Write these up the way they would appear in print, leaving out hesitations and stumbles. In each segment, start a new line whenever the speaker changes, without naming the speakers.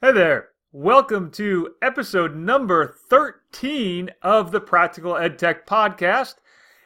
Hey there! Welcome to episode number 13 of the Practical Edtech podcast.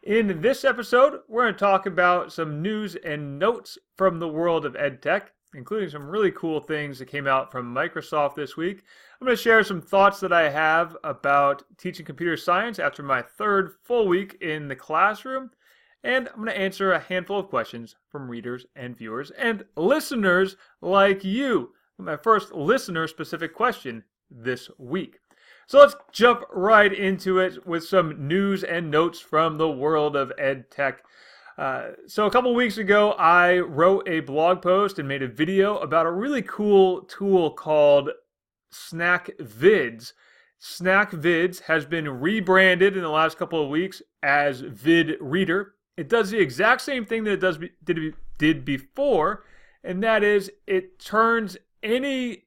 In this episode, we're going to talk about some news and notes from the world of EdTech, including some really cool things that came out from Microsoft this week. I'm going to share some thoughts that I have about teaching computer science after my third full week in the classroom. And I'm going to answer a handful of questions from readers and viewers and listeners like you. My first listener-specific question this week. So let's jump right into it with some news and notes from the world of EdTech. So a couple weeks ago, I wrote a blog post and made a video about a really cool tool called Snack Vids. Snack Vids has been rebranded in the last couple of weeks as Vid Reader. It does the exact same thing that it did before, and that is it turns any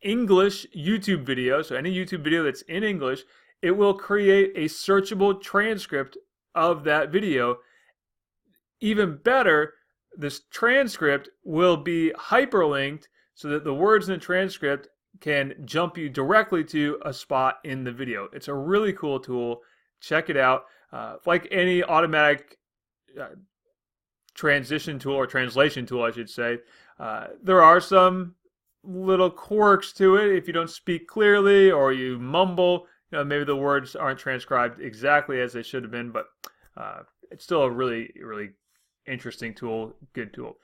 English YouTube video, so any YouTube video that's in English, it will create a searchable transcript of that video. Even better, this transcript will be hyperlinked so that the words in the transcript can jump you directly to a spot in the video. It's a really cool tool. Check it out. Like any automatic transition tool or translation tool, I should say, there are some little quirks to it. If you don't speak clearly or you mumble, maybe the words aren't transcribed exactly as they should have been, but it's still a really, really interesting tool, good tool.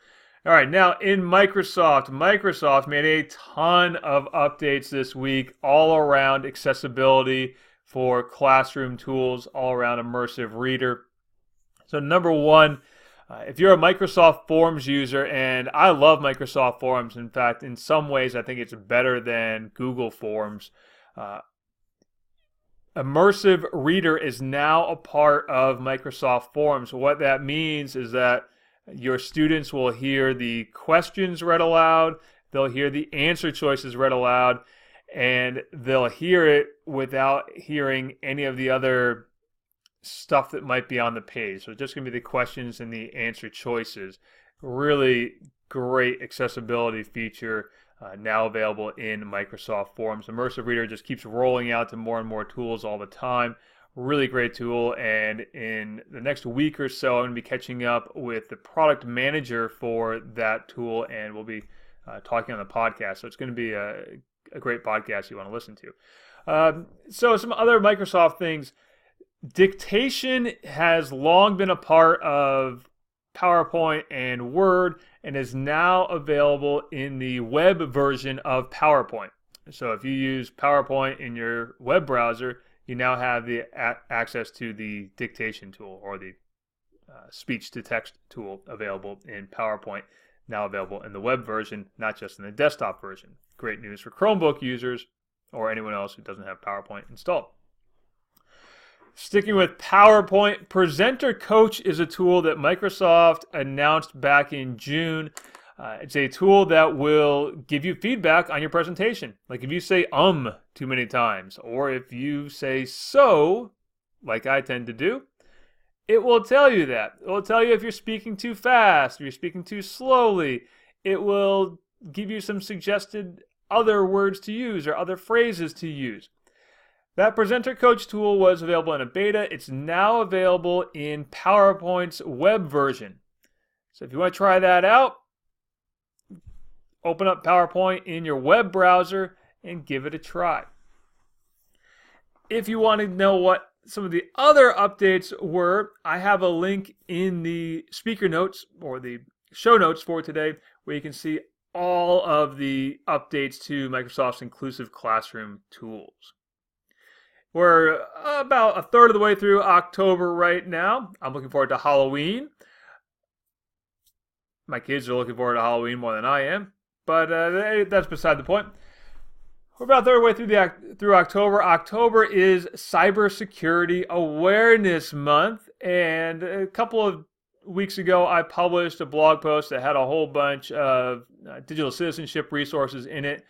All right, now in Microsoft made a ton of updates this week all around accessibility for classroom tools, all around Immersive Reader. So number one, if you're a Microsoft Forms user, and I love Microsoft Forms, in fact, in some ways I think it's better than Google Forms, Immersive Reader is now a part of Microsoft Forms. What that means is that your students will hear the questions read aloud, they'll hear the answer choices read aloud, and they'll hear it without hearing any of the other stuff that might be on the page. So it's just going to be the questions and the answer choices. Really great accessibility feature now available in Microsoft Forms. Immersive Reader just keeps rolling out to more and more tools all the time. Really great tool, and in the next week or so I'm going to be catching up with the product manager for that tool, and we'll be talking on the podcast. So it's going to be a great podcast you want to listen to. So some other Microsoft things. Dictation has long been a part of PowerPoint and Word and is now available in the web version of PowerPoint. So if you use PowerPoint in your web browser, you now have the access to the dictation tool, or the speech-to-text tool available in PowerPoint, now available in the web version, not just in the desktop version. Great news for Chromebook users or anyone else who doesn't have PowerPoint installed. Sticking with PowerPoint, Presenter Coach is a tool that Microsoft announced back in June. It's a tool that will give you feedback on your presentation. Like if you say too many times, or if you say so, like I tend to do, it will tell you that. It will tell you if you're speaking too fast, if you're speaking too slowly. It will give you some suggested other words to use or other phrases to use. That Presenter Coach tool was available in a beta. It's now available in PowerPoint's web version. So if you want to try that out, open up PowerPoint in your web browser and give it a try. If you want to know what some of the other updates were, I have a link in the speaker notes or the show notes for today where you can see all of the updates to Microsoft's inclusive classroom tools. We're about a third of the way through October right now. I'm looking forward to Halloween. My kids are looking forward to Halloween more than I am, but that's beside the point. We're about a third of the way through October. October is Cybersecurity Awareness Month, and a couple of weeks ago I published a blog post that had a whole bunch of digital citizenship resources in it.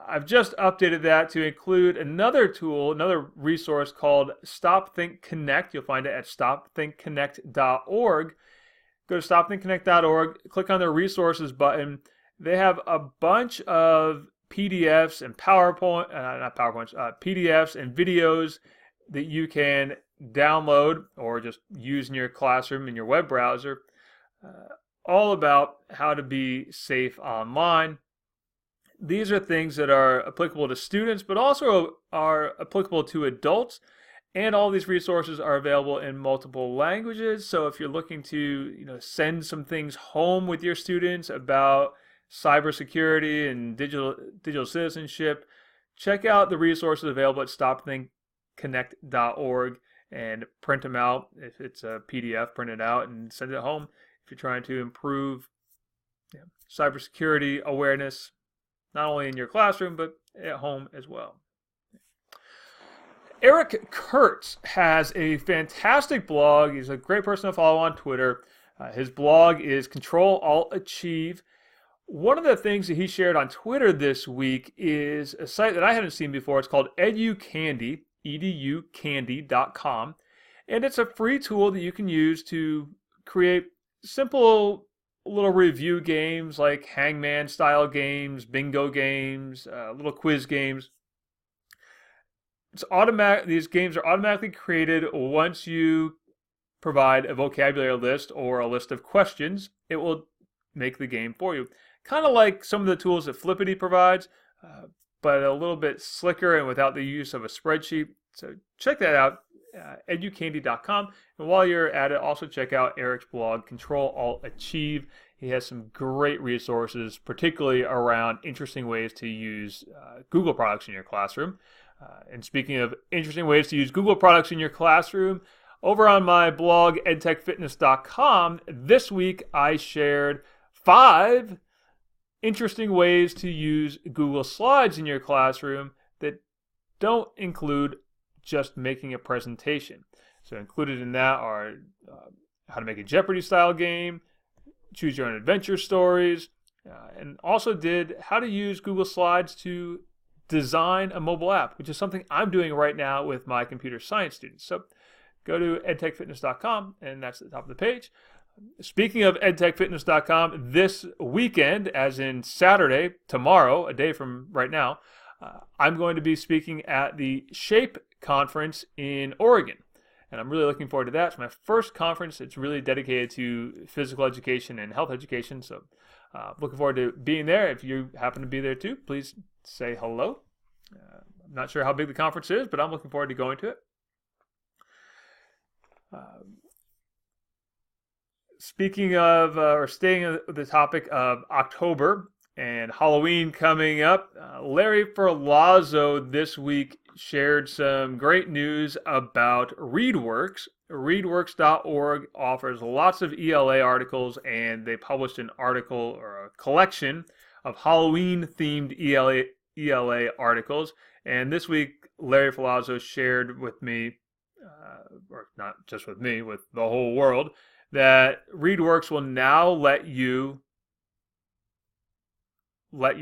I've just updated that to include another tool, another resource called Stop Think Connect. You'll find it at stopthinkconnect.org. Go to stopthinkconnect.org, click on the resources button. They have a bunch of PDFs and PDFs and videos that you can download or just use in your classroom in your web browser, all about how to be safe online. These are things that are applicable to students, but also are applicable to adults. And all these resources are available in multiple languages. So if you're looking to, send some things home with your students about cybersecurity and digital citizenship, check out the resources available at stopthinkconnect.org and print them out. If it's a PDF, print it out and send it home. If you're trying to improve cybersecurity awareness, not only in your classroom, but at home as well. Eric Kurtz has a fantastic blog. He's a great person to follow on Twitter. His blog is Control-Alt-Achieve. One of the things that he shared on Twitter this week is a site that I hadn't seen before. It's called EduCandy, educandy.com. And it's a free tool that you can use to create simple little review games like hangman style games, bingo games, little quiz games. It's automatic. These games are automatically created once you provide a vocabulary list or a list of questions. It will make the game for you. Kind of like some of the tools that Flippity provides, but a little bit slicker and without the use of a spreadsheet. So check that out, educandy.com. And while you're at it, also check out Eric's blog, Control-Alt-Achieve. He has some great resources, particularly around interesting ways to use Google products in your classroom. And speaking of interesting ways to use Google products in your classroom, over on my blog, edtechfitness.com, this week I shared 5 interesting ways to use Google Slides in your classroom that don't include just making a presentation. So included in that are how to make a Jeopardy-style game, choose your own adventure stories, and also did how to use Google Slides to design a mobile app, which is something I'm doing right now with my computer science students. So go to edtechfitness.com, and that's at the top of the page. Speaking of edtechfitness.com, this weekend, as in Saturday, tomorrow, a day from right now, I'm going to be speaking at the SHAPE conference in Oregon. And I'm really looking forward to that. It's my first conference. It's really dedicated to physical education and health education. So looking forward to being there. If you happen to be there too, please say hello. I'm not sure how big the conference is, but I'm looking forward to going to it. Speaking of, or staying on the topic of October and Halloween coming up, Larry Ferlazzo this week shared some great news about ReadWorks. ReadWorks.org offers lots of ELA articles, and they published an article or a collection of Halloween-themed ELA articles. And this week, Larry Ferlazzo shared with me, or not just with me, with the whole world, that ReadWorks will now let your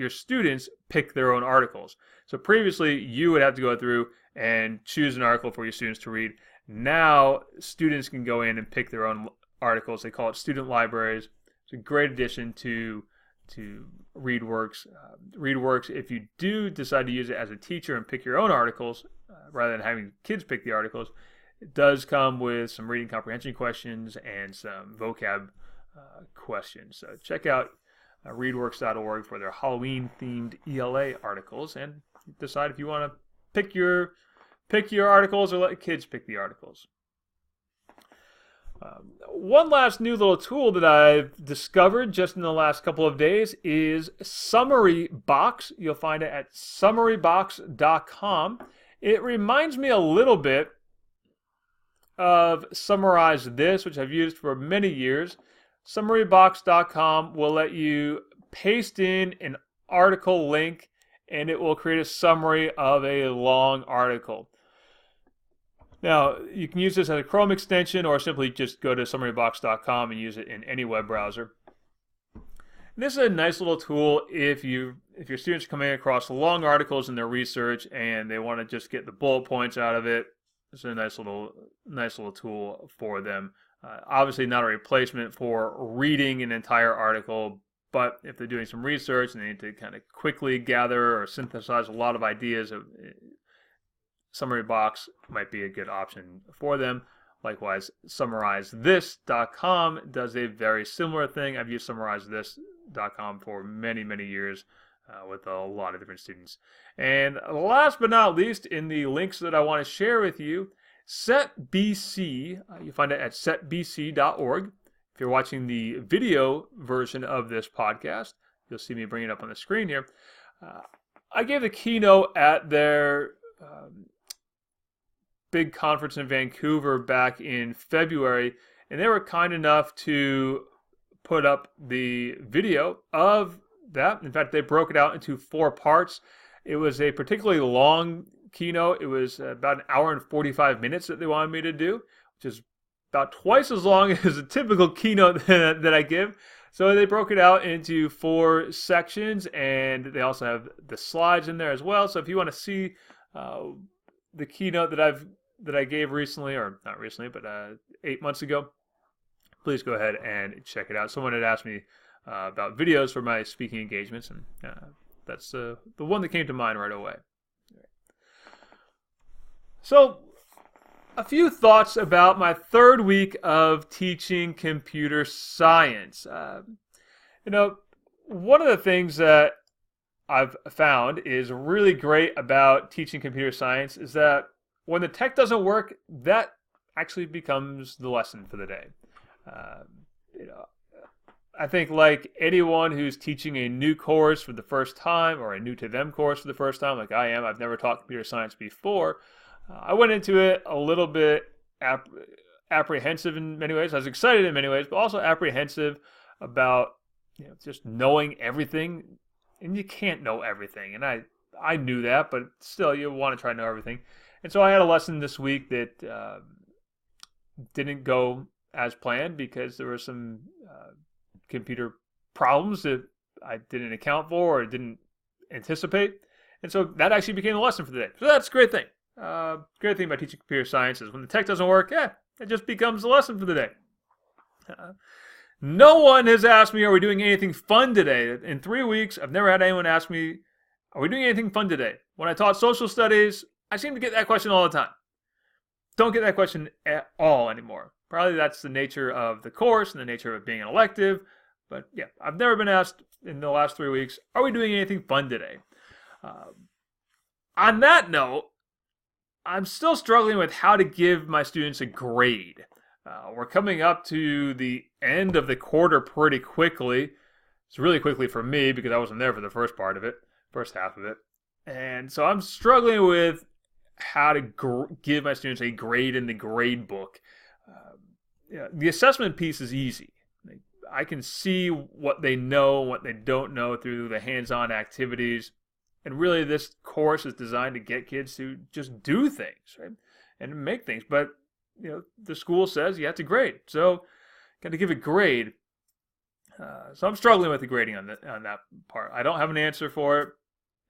students pick their own articles. So previously, you would have to go through and choose an article for your students to read. Now, students can go in and pick their own articles. They call it student libraries. It's a great addition to ReadWorks. ReadWorks, if you do decide to use it as a teacher and pick your own articles, rather than having kids pick the articles, it does come with some reading comprehension questions and some vocab questions. So check out readworks.org for their Halloween-themed ELA articles, and decide if you want to pick your articles or let kids pick the articles. One last new little tool that I've discovered just in the last couple of days is Summary Box. You'll find it at summarybox.com. It reminds me a little bit of Summarize This, which I've used for many years. Summarybox.com will let you paste in an article link, and it will create a summary of a long article. Now, you can use this as a Chrome extension, or simply just go to summarybox.com and use it in any web browser. And this is a nice little tool if your students are coming across long articles in their research and they want to just get the bullet points out of it. It's a nice little tool for them. Obviously not a replacement for reading an entire article, but if they're doing some research and they need to kind of quickly gather or synthesize a lot of ideas, a summary box might be a good option for them. Likewise, SummarizeThis.com does a very similar thing. I've used SummarizeThis.com for many, many years with a lot of different students. And last but not least, in the links that I want to share with you, SetBC, you find it at setbc.org. If you're watching the video version of this podcast, you'll see me bring it up on the screen here. I gave the keynote at their big conference in Vancouver back in February, and they were kind enough to put up the video of that. In fact, they broke it out into 4 parts. It was a particularly long keynote. It was about an hour and 45 minutes that they wanted me to do, which is about twice as long as a typical keynote that I give. So they broke it out into 4 sections, and they also have the slides in there as well. So if you want to see the keynote that I gave recently, or not recently, but 8 months ago, please go ahead and check it out. Someone had asked me about videos for my speaking engagements, and that's the one that came to mind right away. So, a few thoughts about my 3rd week of teaching computer science. One of the things that I've found is really great about teaching computer science is that when the tech doesn't work, that actually becomes the lesson for the day. I think like anyone who's teaching a new course for the first time, or a new to them course for the first time, like I am, I've never taught computer science before. I went into it a little bit apprehensive in many ways. I was excited in many ways, but also apprehensive about just knowing everything. And you can't know everything. And I knew that, but still you want to try to know everything. And so I had a lesson this week that didn't go as planned because there were some computer problems that I didn't account for or didn't anticipate. And so that actually became a lesson for the day. So that's a great thing. Great thing about teaching computer science is when the tech doesn't work, it just becomes a lesson for the day. No one has asked me, are we doing anything fun today? In 3 weeks, I've never had anyone ask me, are we doing anything fun today? When I taught social studies, I seem to get that question all the time. Don't get that question at all anymore. Probably that's the nature of the course and the nature of it being an elective. But yeah, I've never been asked in the last 3 weeks, are we doing anything fun today? On that note, I'm still struggling with how to give my students a grade. We're coming up to the end of the quarter pretty quickly. It's really quickly for me because I wasn't there for the first half of it. And so I'm struggling with how to give my students a grade in the grade book. The assessment piece is easy. I can see what they know, what they don't know through the hands-on activities. And really this course is designed to get kids to just do things, right? And make things. But the school says you have to grade. So got to give a grade. So I'm struggling with the grading on that part. I don't have an answer for it.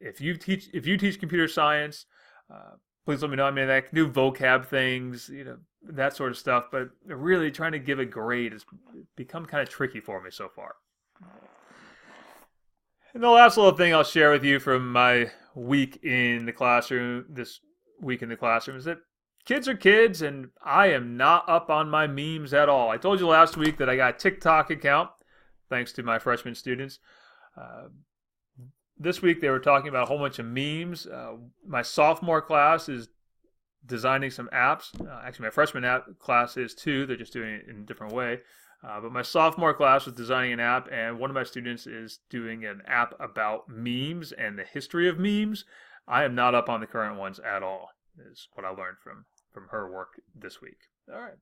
If you teach computer science, please let me know. I mean, I can do vocab things, that sort of stuff. But really trying to give a grade has become kind of tricky for me so far. And the last little thing I'll share with you from my week in the classroom, this week in the classroom, is that kids are kids, and I am not up on my memes at all. I told you last week that I got a TikTok account, thanks to my freshman students. This week they were talking about a whole bunch of memes. My sophomore class is designing some apps. Actually, my freshman class is too. They're just doing it in a different way. But my sophomore class was designing an app, and one of my students is doing an app about memes and the history of memes. I am not up on the current ones at all, is what I learned from her work this week. All right.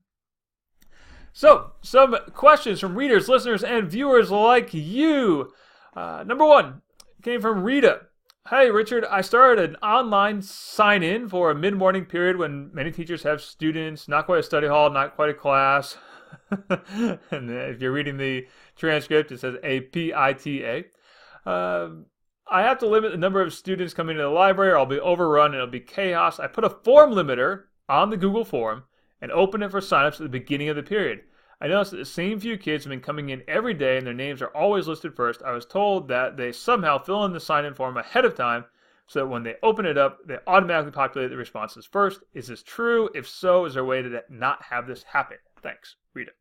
So, some questions from readers, listeners, and viewers like you. Number 1 came from Rita. Hey, Richard, I started an online sign-in for a mid-morning period when many teachers have students, not quite a study hall, not quite a class. And if you're reading the transcript, it says APITA. I have to limit the number of students coming to the library or I'll be overrun and it'll be chaos. I put a form limiter on the Google form and open it for signups at the beginning of the period. I noticed that the same few kids have been coming in every day and their names are always listed first. I was told that they somehow fill in the sign-in form ahead of time so that when they open it up, they automatically populate the responses first. Is this true? If so, is there a way to not have this happen? Thanks, Rita.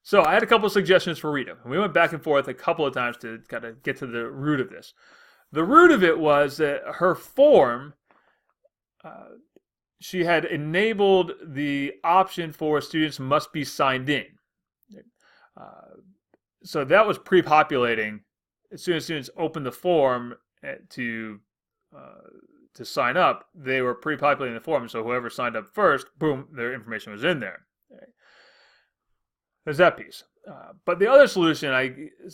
So I had a couple of suggestions for Rita. We went back and forth a couple of times to kind of get to the root of this. The root of it was that her form, she had enabled the option for students must be signed in. So that was pre-populating. As soon as students opened the form to sign up, they were pre-populating the form. So whoever signed up first, boom, their information was in there. There's that piece. But the other solution,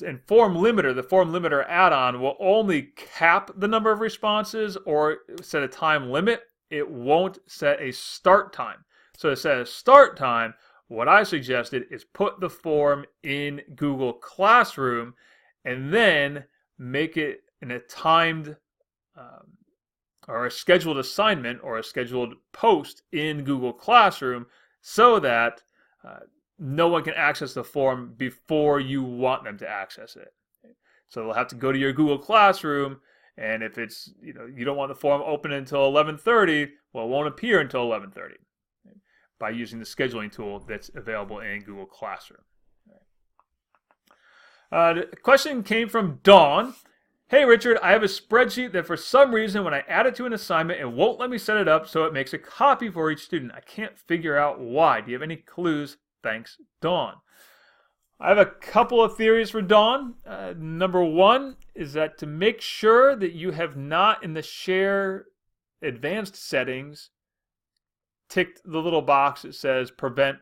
in form limiter, the form limiter add-on will only cap the number of responses or set a time limit. It won't set a start time. So to set a start time, what I suggested is put the form in Google Classroom and then make it in a timed or a scheduled assignment or a scheduled post in Google Classroom so that no one can access the form before you want them to access it. So they'll have to go to your Google Classroom, and if it's, you don't want the form open until 11:30, well, it won't appear until 11:30 by using the scheduling tool that's available in Google Classroom. The question came from Dawn. Hey Richard, I have a spreadsheet that for some reason when I add it to an assignment, it won't let me set it up so it makes a copy for each student. I can't figure out why. Do you have any clues? Thanks, Dawn. I have a couple of theories for Dawn. Number one is that to make sure that you have not in the share advanced settings ticked the little box that says prevent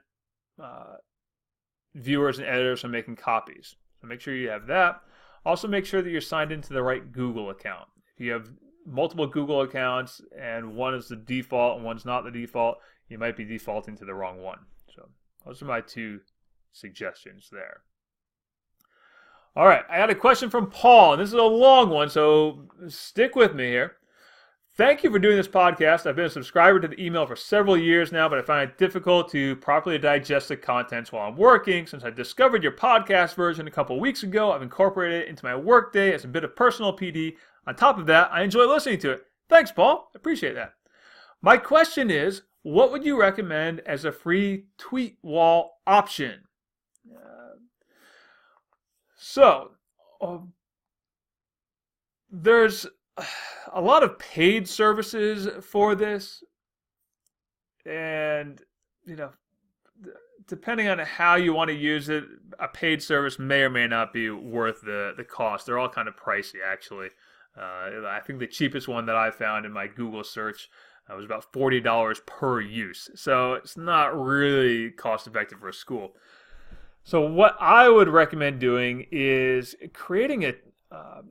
viewers and editors from making copies. So make sure you have that. Also make sure that you're signed into the right Google account. If you have multiple Google accounts and one is the default and one's not the default, you might be defaulting to the wrong one. So those are my two suggestions there. All right, I got a question from Paul, and this is a long one, so stick with me here. Thank you for doing this podcast. I've been a subscriber to the email for several years now, but I find it difficult to properly digest the contents while I'm working. Since I discovered your podcast version a couple weeks ago, I've incorporated it into my workday as a bit of personal PD. On top of that, I enjoy listening to it. Thanks, Paul. I appreciate that. My question is, what would you recommend as a free tweet wall option? There's a lot of paid services for this, and depending on how you want to use it, a paid service may or may not be worth the cost. They're all kind of pricey, actually. I think the cheapest one that I found in my Google search was about $40 per use, so it's not really cost effective for a school. So what I would recommend doing is creating a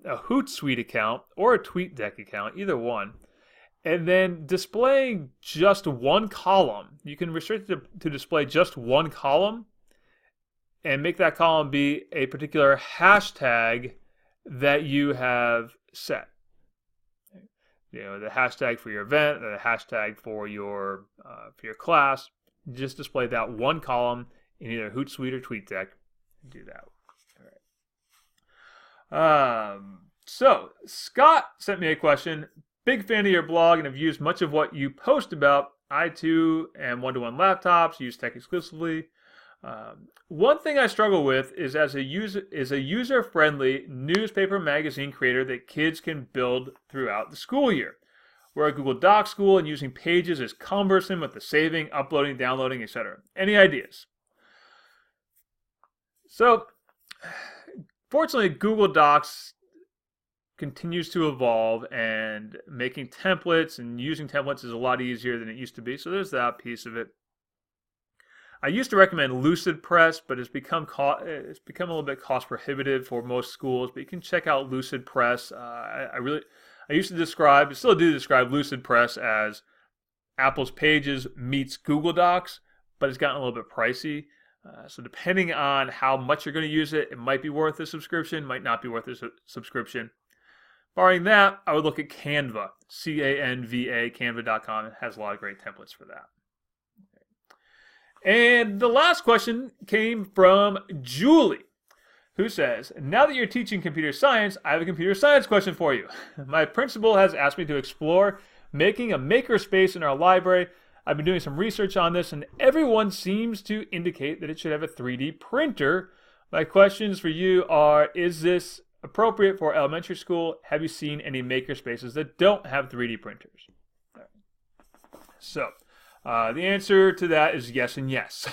Hootsuite account or a TweetDeck account, either one, and then displaying just one column. You can restrict it to display just one column and make that column be a particular hashtag that you have set. The hashtag for your event, the hashtag for your class. Just display that one column in either Hootsuite or TweetDeck. Do that. All right. So Scott sent me a question. Big fan of your blog and have used much of what you post about. I too am one-to-one laptops, use tech exclusively. One thing I struggle with is a user-friendly newspaper magazine creator that kids can build throughout the school year. We're a Google Docs school and using Pages is cumbersome with the saving, uploading, downloading, etc. Any ideas? So, fortunately, Google Docs continues to evolve, and making templates and using templates is a lot easier than it used to be. So there's that piece of it. I used to recommend LucidPress, but it's become a little bit cost prohibitive for most schools. But you can check out LucidPress. I used to describe, I still do describe LucidPress as Apple's Pages meets Google Docs, but it's gotten a little bit pricey. So depending on how much you're going to use it, it might be worth a subscription, might not be worth a subscription. Barring that, I would look at Canva, C-A-N-V-A, canva.com. It has a lot of great templates for that. And the last question came from Julie, who says, now that you're teaching computer science, I have a computer science question for you. My principal has asked me to explore making a makerspace in our library. I've been doing some research on this, and everyone seems to indicate that it should have a 3D printer. My questions for you are, is this appropriate for elementary school? Have you seen any makerspaces that don't have 3D printers? So, the answer to that is yes and yes.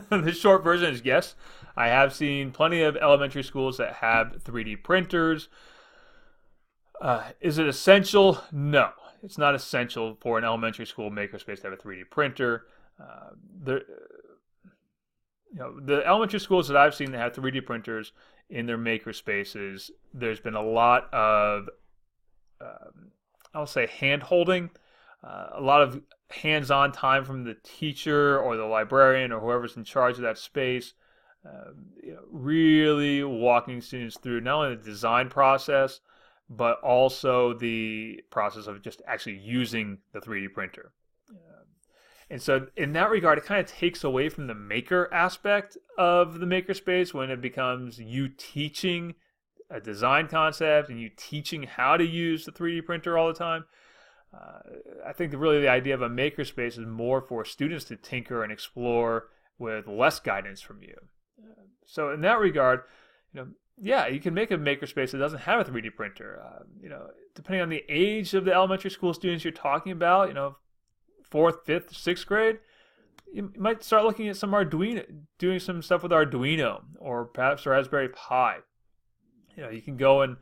The short version is yes. I have seen plenty of elementary schools that have 3D printers. Is it essential? No. It's not essential for an elementary school makerspace to have a 3D printer. The elementary schools that I've seen that have 3D printers in their makerspaces, there's been a lot of, I'll say, hand-holding, a lot of hands-on time from the teacher or the librarian or whoever's in charge of that space, really walking students through not only the design process, but also the process of just actually using the 3D printer. And so in that regard, it kind of takes away from the maker aspect of the makerspace when it becomes you teaching a design concept and you teaching how to use the 3D printer all the time. I think really the idea of a makerspace is more for students to tinker and explore with less guidance from you. So in that regard, yeah, you can make a makerspace that doesn't have a 3D printer. Depending on the age of the elementary school students you're talking about, 4th, 5th, 6th grade, you might start looking at some Arduino, doing some stuff with Arduino or perhaps Raspberry Pi. You can go and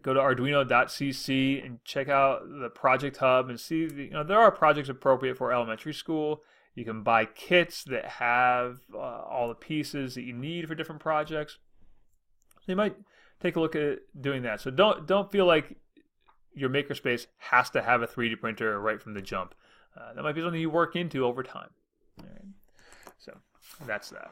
go to arduino.cc and check out the project hub and see, there are projects appropriate for elementary school. You can buy kits that have all the pieces that you need for different projects. So you might take a look at doing that. So don't feel like your makerspace has to have a 3D printer right from the jump. That might be something you work into over time. All right. So that's that.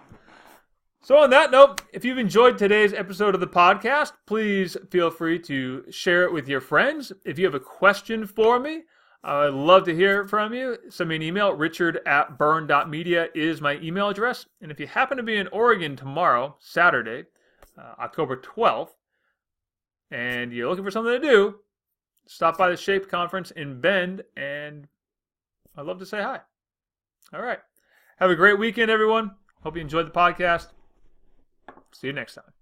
So on that note, if you've enjoyed today's episode of the podcast, please feel free to share it with your friends. If you have a question for me, I'd love to hear from you. Send me an email. richard@burn.media is my email address. And if you happen to be in Oregon tomorrow, Saturday, October 12th, and you're looking for something to do, stop by the SHAPE conference in Bend, and I'd love to say hi. All right. Have a great weekend, everyone. Hope you enjoyed the podcast. See you next time.